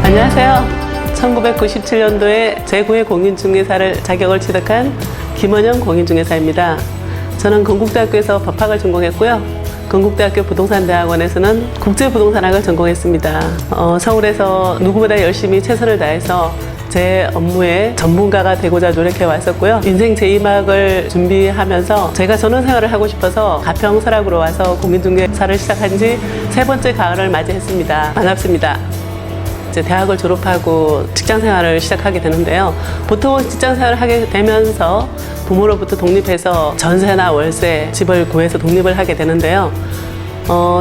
안녕하세요. 1997년도에 제9회 공인중개사를 자격을 취득한 김원영 공인중개사입니다. 저는 건국대학교에서 법학을 전공했고요. 건국대학교 부동산대학원에서는 국제부동산학을 전공했습니다. 서울에서 누구보다 열심히 최선을 다해서 제 업무의 전문가가 되고자 노력해 왔었고요. 인생 제2막을 준비하면서 제가 전원생활을 하고 싶어서 가평 설악으로 와서 공인중개사를 시작한 지 3번째 가을을 맞이했습니다. 반갑습니다. 이제 대학을 졸업하고 직장생활을 시작하게 되는데요. 보통 직장생활을 하게 되면서 부모로부터 독립해서 전세나 월세, 집을 구해서 독립을 하게 되는데요.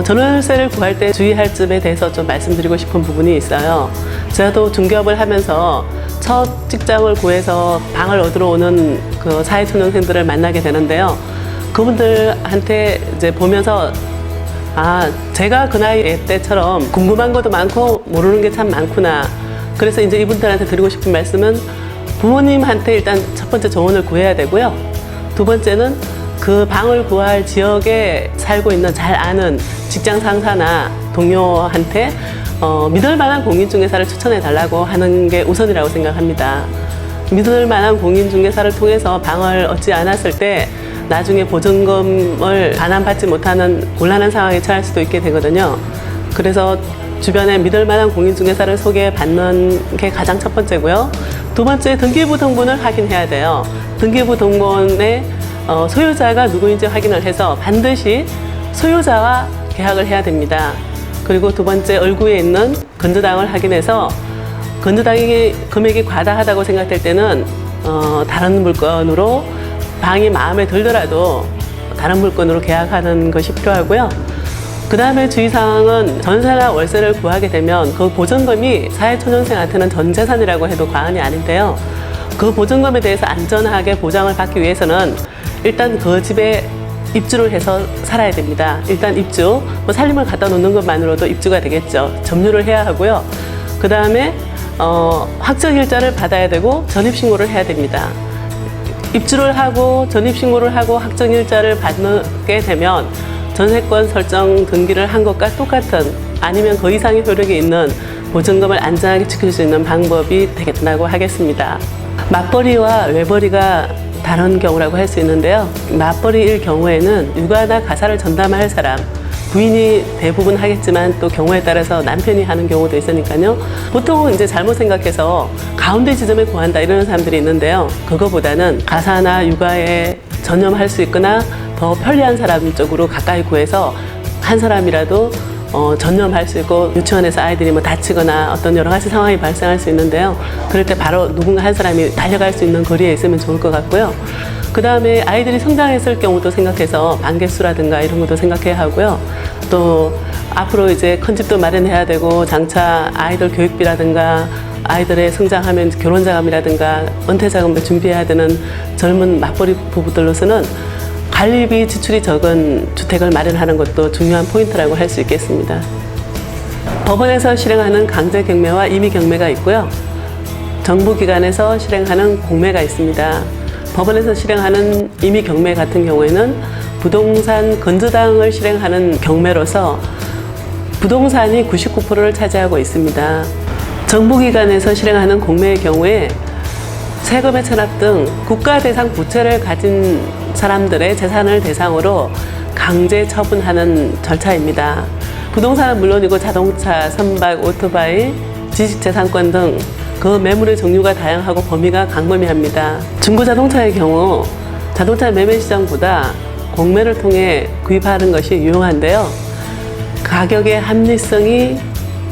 전월세를 구할 때 주의할 점에 대해서 좀 말씀드리고 싶은 부분이 있어요. 저도 중개업을 하면서 첫 직장을 구해서 방을 얻으러 오는 그 사회초년생들을 만나게 되는데요. 그분들한테 이제 보면서 제가 그 나이 때처럼 궁금한 것도 많고 모르는 게 참 많구나. 그래서 이제 이분들한테 드리고 싶은 말씀은 부모님한테 일단 첫 번째 정원을 구해야 되고요. 두 번째는 그 방을 구할 지역에 살고 있는 잘 아는 직장 상사나 동료한테 믿을 만한 공인중개사를 추천해 달라고 하는 게 우선이라고 생각합니다. 믿을 만한 공인중개사를 통해서 방을 얻지 않았을 때 나중에 보증금을 반환받지 못하는 곤란한 상황에 처할 수도 있게 되거든요. 그래서 주변에 믿을 만한 공인중개사를 소개받는 게 가장 첫 번째고요. 두 번째, 등기부 등본을 확인해야 돼요. 등기부 등본의 소유자가 누구인지 확인을 해서 반드시 소유자와 계약을 해야 됩니다. 그리고 두 번째, 얼구에 있는 건조당을 확인해서 건조당이 금액이 과다하다고 생각될 때는 다른 물건으로 방이 마음에 들더라도 다른 물건으로 계약하는 것이 필요하고요. 그 다음에 주의사항은 전세나 월세를 구하게 되면 그 보증금이 사회초년생한테는 전 재산이라고 해도 과언이 아닌데요. 그 보증금에 대해서 안전하게 보장을 받기 위해서는 일단 그 집에 입주를 해서 살아야 됩니다. 일단 입주, 살림을 갖다 놓는 것만으로도 입주가 되겠죠. 점유를 해야 하고요. 그 다음에 확정일자를 받아야 되고 전입신고를 해야 됩니다. 입주를 하고 전입신고를 하고 확정일자를 받게 되면 전세권 설정 등기를 한 것과 똑같은 아니면 그 이상의 효력이 있는 보증금을 안전하게 지킬 수 있는 방법이 되겠다고 하겠습니다. 맞벌이와 외벌이가 다른 경우라고 할 수 있는데요. 맞벌이일 경우에는 육아나 가사를 전담할 사람, 부인이 대부분 하겠지만 또 경우에 따라서 남편이 하는 경우도 있으니까요. 보통은 이제 잘못 생각해서 가운데 지점에 구한다 이러는 사람들이 있는데요. 그거보다는 가사나 육아에 전념할 수 있거나 더 편리한 사람 쪽으로 가까이 구해서 한 사람이라도 전념할 수 있고, 유치원에서 아이들이 다치거나 어떤 여러 가지 상황이 발생할 수 있는데요. 그럴 때 바로 누군가 한 사람이 달려갈 수 있는 거리에 있으면 좋을 것 같고요. 그 다음에 아이들이 성장했을 경우도 생각해서 반개수라든가 이런 것도 생각해야 하고요. 또 앞으로 이제 큰 집도 마련해야 되고, 장차 아이들 교육비라든가 아이들의 성장하면 결혼자금이라든가 은퇴자금을 준비해야 되는 젊은 맞벌이 부부들로서는 관리비 지출이 적은 주택을 마련하는 것도 중요한 포인트라고 할 수 있겠습니다. 법원에서 실행하는 강제 경매와 임의 경매가 있고요. 정부기관에서 실행하는 공매가 있습니다. 법원에서 실행하는 임의 경매 같은 경우에는 부동산 건조당을 실행하는 경매로서 부동산이 99%를 차지하고 있습니다. 정부기관에서 실행하는 공매의 경우에 세금의 체납 등 국가 대상 부채를 가진 사람들의 재산을 대상으로 강제 처분하는 절차입니다. 부동산은 물론이고 자동차, 선박, 오토바이, 지식재산권 등 그 매물의 종류가 다양하고 범위가 광범위합니다. 중고자동차의 경우 자동차 매매 시장보다 공매를 통해 구입하는 것이 유용한데요. 가격의 합리성이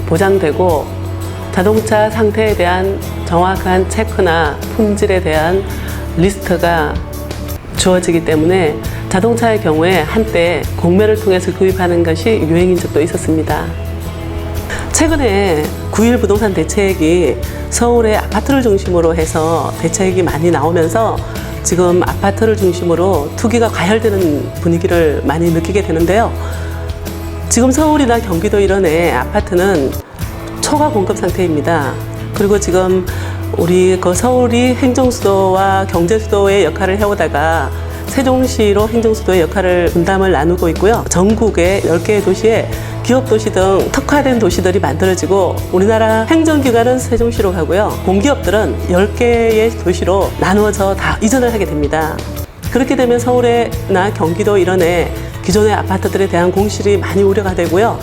보장되고 자동차 상태에 대한 정확한 체크나 품질에 대한 리스트가 주어지기 때문에 자동차의 경우에 한때 공매를 통해서 구입하는 것이 유행인 적도 있었습니다. 최근에 9.1 부동산 대책이 서울의 아파트를 중심으로 해서 대책이 많이 나오면서 지금 아파트를 중심으로 투기가 과열되는 분위기를 많이 느끼게 되는데요. 지금 서울이나 경기도 일원의 아파트는 초과 공급 상태입니다. 그리고 지금 우리 서울이 행정수도와 경제수도의 역할을 해오다가 세종시로 행정수도의 역할을 분담을 나누고 있고요. 전국의 10개의 도시에 기업 도시 등 특화된 도시들이 만들어지고 우리나라 행정기관은 세종시로 가고요. 공기업들은 10개의 도시로 나누어져 다 이전을 하게 됩니다. 그렇게 되면 서울이나 경기도 이런에 기존의 아파트들에 대한 공실이 많이 우려가 되고요.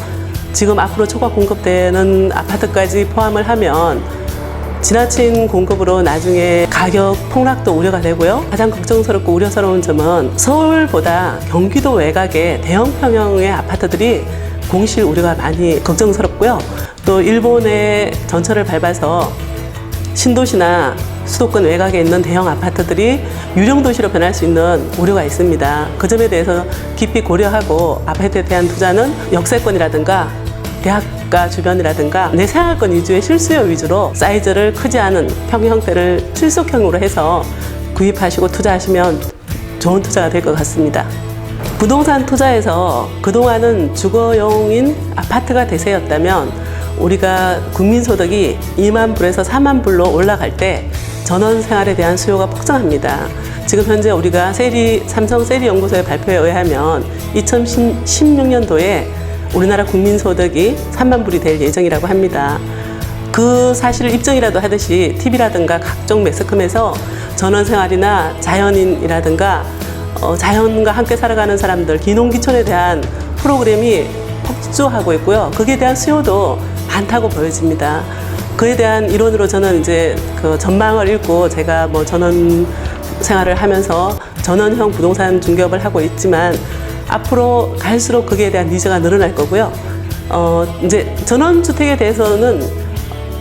지금 앞으로 초과 공급되는 아파트까지 포함을 하면 지나친 공급으로 나중에 가격 폭락도 우려가 되고요. 가장 걱정스럽고 우려스러운 점은 서울보다 경기도 외곽의 대형 평형의 아파트들이 공실 우려가 많이 걱정스럽고요. 또 일본의 전철을 밟아서 신도시나 수도권 외곽에 있는 대형 아파트들이 유령 도시로 변할 수 있는 우려가 있습니다. 그 점에 대해서 깊이 고려하고 아파트에 대한 투자는 역세권이라든가 대학가 주변이라든가 내 생활권 위주의 실수요 위주로 사이즈를 크지 않은 평형 형태를 실속형으로 해서 구입하시고 투자하시면 좋은 투자가 될 것 같습니다. 부동산 투자에서 그동안은 주거용인 아파트가 대세였다면 우리가 국민소득이 2만 불에서 4만 불로 올라갈 때 전원 생활에 대한 수요가 폭증합니다. 지금 현재 우리가 삼성 세리연구소의 발표에 의하면 2016년도에 우리나라 국민소득이 3만 불이 될 예정이라고 합니다. 그 사실을 입증이라도 하듯이 TV라든가 각종 매스컴에서 전원생활이나 자연인이라든가 자연과 함께 살아가는 사람들, 기농기촌에 대한 프로그램이 폭주하고 있고요. 거기에 대한 수요도 많다고 보여집니다. 그에 대한 이론으로 저는 이제 그 전망을 읽고 제가 뭐 전원 생활을 하면서 전원형 부동산 중개업을 하고 있지만 앞으로 갈수록 거기에 대한 니즈가 늘어날 거고요. 이제 전원주택에 대해서는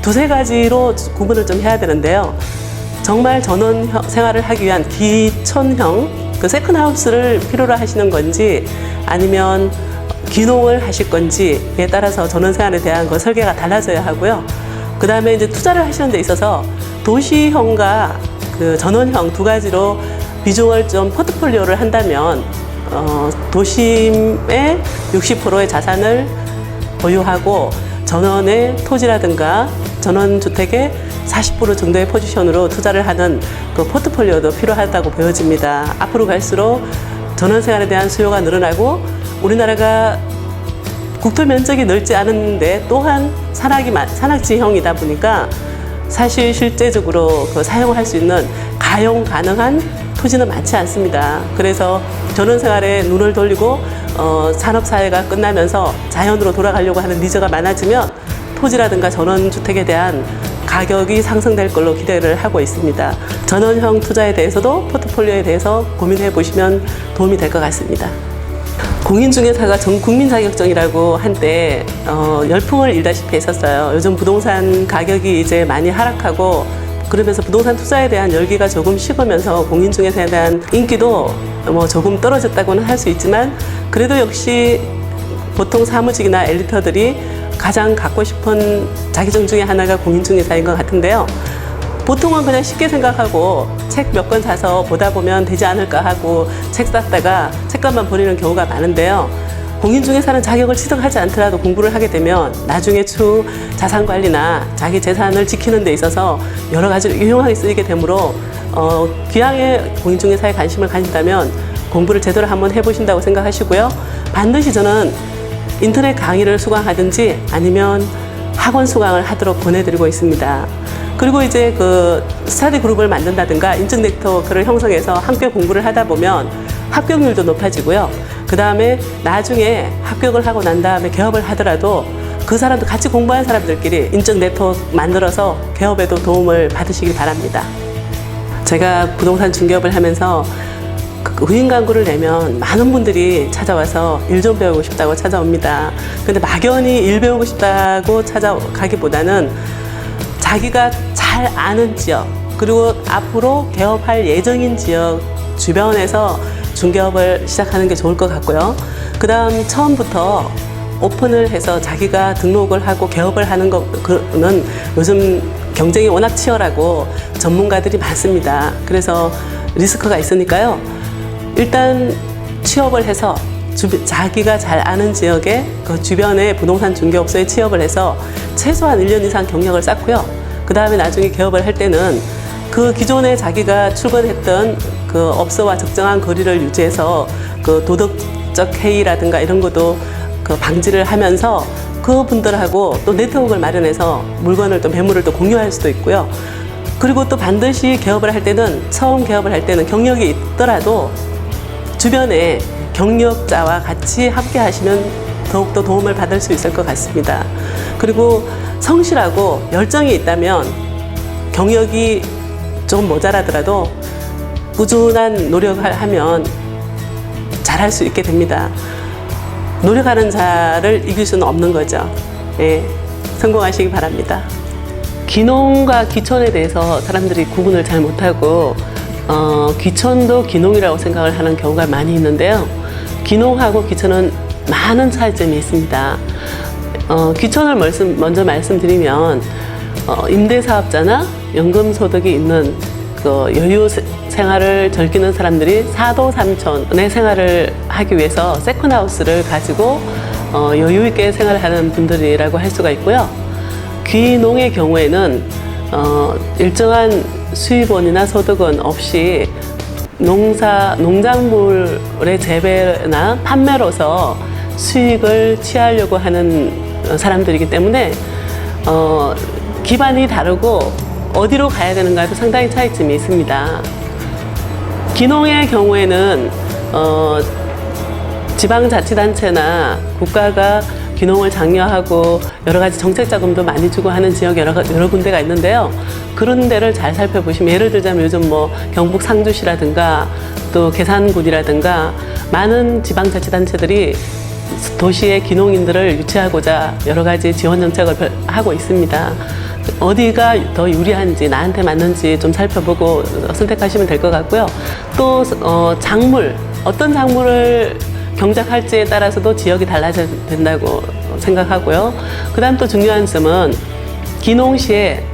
두세 가지로 구분을 좀 해야 되는데요. 정말 전원 생활을 하기 위한 기촌형, 그 세컨하우스를 필요로 하시는 건지 아니면 기농을 하실 건지에 따라서 전원 생활에 대한 그 설계가 달라져야 하고요. 그 다음에 이제 투자를 하시는 데 있어서 도시형과 그 전원형 두 가지로 비중을 좀 포트폴리오를 한다면 도심의 60%의 자산을 보유하고 전원의 토지라든가 전원주택의 40% 정도의 포지션으로 투자를 하는 그 포트폴리오도 필요하다고 보여집니다. 앞으로 갈수록 전원생활에 대한 수요가 늘어나고 우리나라가 국토 면적이 넓지 않은데 또한 산악지형이다 보니까 사실 실제적으로 그 사용할 수 있는 가용 가능한 토지는 많지 않습니다. 그래서 전원생활에 눈을 돌리고 산업사회가 끝나면서 자연으로 돌아가려고 하는 니즈가 많아지면 토지라든가 전원주택에 대한 가격이 상승될 걸로 기대를 하고 있습니다. 전원형 투자에 대해서도 포트폴리오에 대해서 고민해 보시면 도움이 될 것 같습니다. 공인중개사가 전 국민 자격증이라고 한때 열풍을 일다시피 했었어요. 요즘 부동산 가격이 이제 많이 하락하고 그러면서 부동산 투자에 대한 열기가 조금 식으면서 공인중개사에 대한 인기도 뭐 조금 떨어졌다고는 할 수 있지만 그래도 역시 보통 사무직이나 엘리트들이 가장 갖고 싶은 자격증 중에 하나가 공인중개사인 것 같은데요. 보통은 그냥 쉽게 생각하고 책 몇 권 사서 보다 보면 되지 않을까 하고 책 샀다가 책값만 버리는 경우가 많은데요. 공인중개사는 자격을 취득하지 않더라도 공부를 하게 되면 나중에 추후 자산관리나 자기 재산을 지키는 데 있어서 여러 가지로 유용하게 쓰이게 되므로 기왕에 공인중개사에 관심을 가진다면 공부를 제대로 한번 해보신다고 생각하시고요. 반드시 저는 인터넷 강의를 수강하든지 아니면 학원 수강을 하도록 권해드리고 있습니다. 그리고 이제 그 스터디 그룹을 만든다든가 인증 네트워크를 형성해서 함께 공부를 하다 보면 합격률도 높아지고요. 그 다음에 나중에 합격을 하고 난 다음에 개업을 하더라도 그 사람도 같이 공부한 사람들끼리 인증 네트워크 만들어서 개업에도 도움을 받으시길 바랍니다. 제가 부동산 중개업을 하면서 후임 광고를 내면 많은 분들이 찾아와서 일 좀 배우고 싶다고 찾아옵니다. 근데 막연히 일 배우고 싶다고 찾아가기보다는 자기가 잘 아는 지역 그리고 앞으로 개업할 예정인 지역 주변에서 중개업을 시작하는 게 좋을 것 같고요. 그 다음 처음부터 오픈을 해서 자기가 등록을 하고 개업을 하는 거는 요즘 경쟁이 워낙 치열하고 전문가들이 많습니다. 그래서 리스크가 있으니까요. 일단 취업을 해서 자기가 잘 아는 지역의 그 주변의 부동산 중개업소에 취업을 해서 최소한 1년 이상 경력을 쌓고요. 그 다음에 나중에 개업을 할 때는 그 기존에 자기가 출근했던 그 업소와 적정한 거리를 유지해서 그 도덕적 해이라든가 이런 것도 그 방지를 하면서 그분들하고 또 네트워크를 마련해서 물건을 또 매물을 또 공유할 수도 있고요. 그리고 또 반드시 개업을 할 때는 처음 개업을 할 때는 경력이 있더라도 주변에 경력자와 같이 함께 하시면 더욱더 도움을 받을 수 있을 것 같습니다. 그리고 성실하고 열정이 있다면 경력이 좀 모자라더라도 꾸준한 노력을 하면 잘할 수 있게 됩니다. 노력하는 자를 이길 수는 없는 거죠. 예, 성공하시기 바랍니다. 기농과 기촌에 대해서 사람들이 구분을 잘 못하고 기촌도 기농이라고 생각을 하는 경우가 많이 있는데요. 기농하고 기촌은 많은 차이점이 있습니다. 기촌을 먼저 말씀드리면 임대사업자나 연금소득이 있는 그 여유 생활을 즐기는 사람들이 4도 3촌의 생활을 하기 위해서 세컨하우스를 가지고 여유 있게 생활을 하는 분들이라고 할 수가 있고요. 귀농의 경우에는 일정한 수입원이나 소득은 없이 농작물의 재배나 판매로서 수익을 취하려고 하는 사람들이기 때문에 기반이 다르고 어디로 가야 되는가도 상당히 차이점이 있습니다. 기농의 경우에는 지방자치단체나 국가가 귀농을 장려하고 여러 가지 정책 자금도 많이 주고 하는 지역이 여러 군데가 있는데요. 그런 데를 잘 살펴보시면 예를 들자면 요즘 뭐 경북 상주시라든가 또 계산군이라든가 많은 지방자치단체들이 도시의 귀농인들을 유치하고자 여러 가지 지원 정책을 하고 있습니다. 어디가 더 유리한지 나한테 맞는지 좀 살펴보고 선택하시면 될 것 같고요. 또 작물, 어떤 작물을 경작할지에 따라서도 지역이 달라져야 된다고 생각하고요. 그 다음 또 중요한 점은 귀농 시에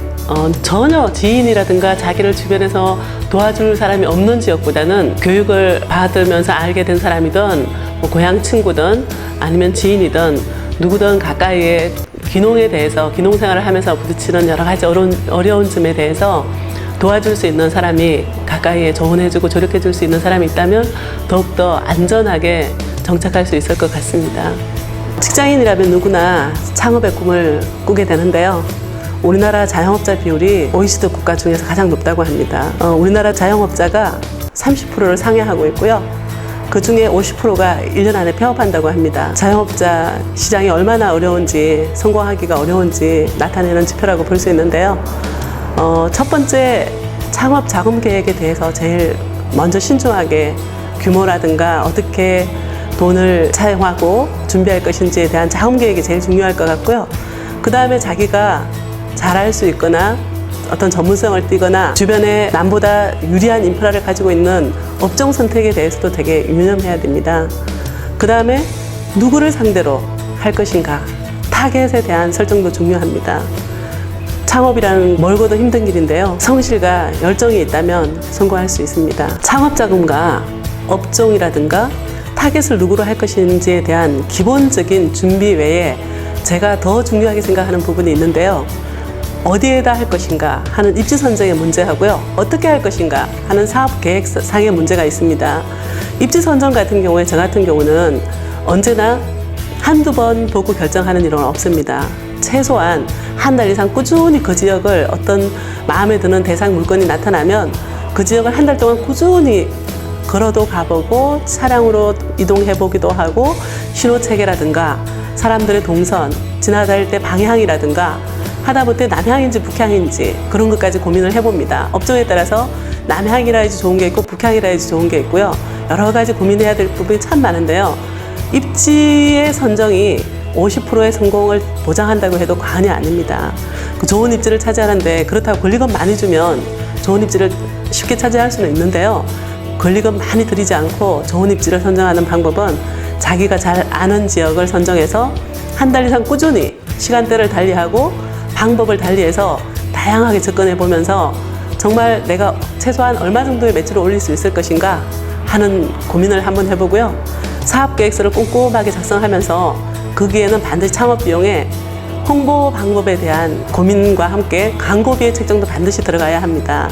전혀 지인이라든가 자기를 주변에서 도와줄 사람이 없는 지역보다는 교육을 받으면서 알게 된 사람이든 뭐 고향 친구든 아니면 지인이든 누구든 가까이에 귀농에 대해서 귀농 생활을 하면서 부딪히는 여러 가지 어려운 점에 대해서 도와줄 수 있는 사람이 가까이에 조언해주고 조력해줄 수 있는 사람이 있다면 더욱더 안전하게 정착할 수 있을 것 같습니다. 직장인이라면 누구나 창업의 꿈을 꾸게 되는데요. 우리나라 자영업자 비율이 OECD 국가 중에서 가장 높다고 합니다. 우리나라 자영업자가 30%를 상회하고 있고요. 그 중에 50%가 1년 안에 폐업한다고 합니다. 자영업자 시장이 얼마나 어려운지, 성공하기가 어려운지 나타내는 지표라고 볼 수 있는데요. 첫 번째 창업 자금 계획에 대해서 제일 먼저 신중하게 규모라든가 어떻게 돈을 사용하고 준비할 것인지에 대한 자금 계획이 제일 중요할 것 같고요. 그 다음에 자기가 잘할 수 있거나 어떤 전문성을 띠거나 주변에 남보다 유리한 인프라를 가지고 있는 업종 선택에 대해서도 되게 유념해야 됩니다. 그 다음에 누구를 상대로 할 것인가, 타겟에 대한 설정도 중요합니다. 창업이라는 멀고도 힘든 길인데요. 성실과 열정이 있다면 성공할 수 있습니다. 창업 자금과 업종이라든가 타겟을 누구로 할 것인지에 대한 기본적인 준비 외에 제가 더 중요하게 생각하는 부분이 있는데요. 어디에다 할 것인가 하는 입지 선정의 문제하고요. 어떻게 할 것인가 하는 사업 계획상의 문제가 있습니다. 입지 선정 같은 경우에 저 같은 경우는 언제나 한두 번 보고 결정하는 일은 없습니다. 최소한 한 달 이상 꾸준히 그 지역을 어떤 마음에 드는 대상 물건이 나타나면 그 지역을 한 달 동안 꾸준히 걸어도 가보고 차량으로 이동해보기도 하고 신호체계라든가 사람들의 동선, 지나다닐 때 방향이라든가 하다못해 남향인지 북향인지 그런 것까지 고민을 해봅니다. 업종에 따라서 남향이라 해야지 좋은 게 있고 북향이라 해야지 좋은 게 있고요. 여러 가지 고민해야 될 부분이 참 많은데요. 입지의 선정이 50%의 성공을 보장한다고 해도 과언이 아닙니다. 그 좋은 입지를 차지하는데 그렇다고 권리금 많이 주면 좋은 입지를 쉽게 차지할 수는 있는데요. 권리금 많이 들이지 않고 좋은 입지를 선정하는 방법은 자기가 잘 아는 지역을 선정해서 한 달 이상 꾸준히 시간대를 달리하고 방법을 달리해서 다양하게 접근해 보면서 정말 내가 최소한 얼마 정도의 매출을 올릴 수 있을 것인가 하는 고민을 한번 해보고요. 사업계획서를 꼼꼼하게 작성하면서 거기에는 반드시 창업 비용에 홍보 방법에 대한 고민과 함께 광고비의 책정도 반드시 들어가야 합니다.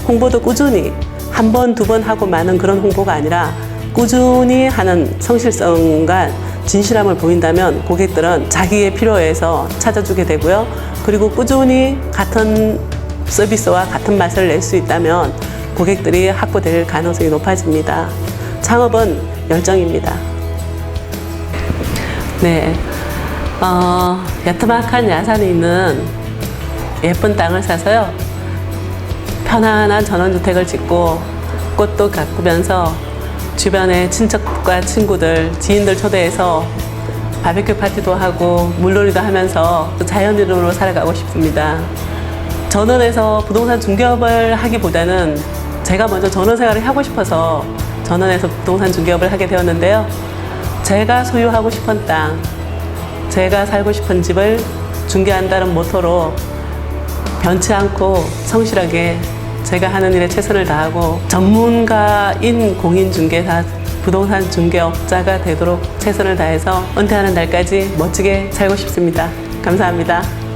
홍보도 꾸준히 한 번, 두 번 하고 마는 그런 홍보가 아니라 꾸준히 하는 성실성과 진실함을 보인다면 고객들은 자기의 필요에 의해서 찾아주게 되고요. 그리고 꾸준히 같은 서비스와 같은 맛을 낼 수 있다면 고객들이 확보될 가능성이 높아집니다. 창업은 열정입니다. 네, 야트막한 야산에 있는 예쁜 땅을 사서요. 편안한 전원주택을 짓고 꽃도 가꾸면서 주변의 친척과 친구들, 지인들 초대해서 바베큐 파티도 하고 물놀이도 하면서 자연인으로 살아가고 싶습니다. 전원에서 부동산 중개업을 하기보다는 제가 먼저 전원 생활을 하고 싶어서 전원에서 부동산 중개업을 하게 되었는데요. 제가 소유하고 싶은 땅, 제가 살고 싶은 집을 중개한다는 모토로 변치 않고 성실하게 제가 하는 일에 최선을 다하고 전문가인 공인중개사, 부동산 중개업자가 되도록 최선을 다해서 은퇴하는 날까지 멋지게 살고 싶습니다. 감사합니다.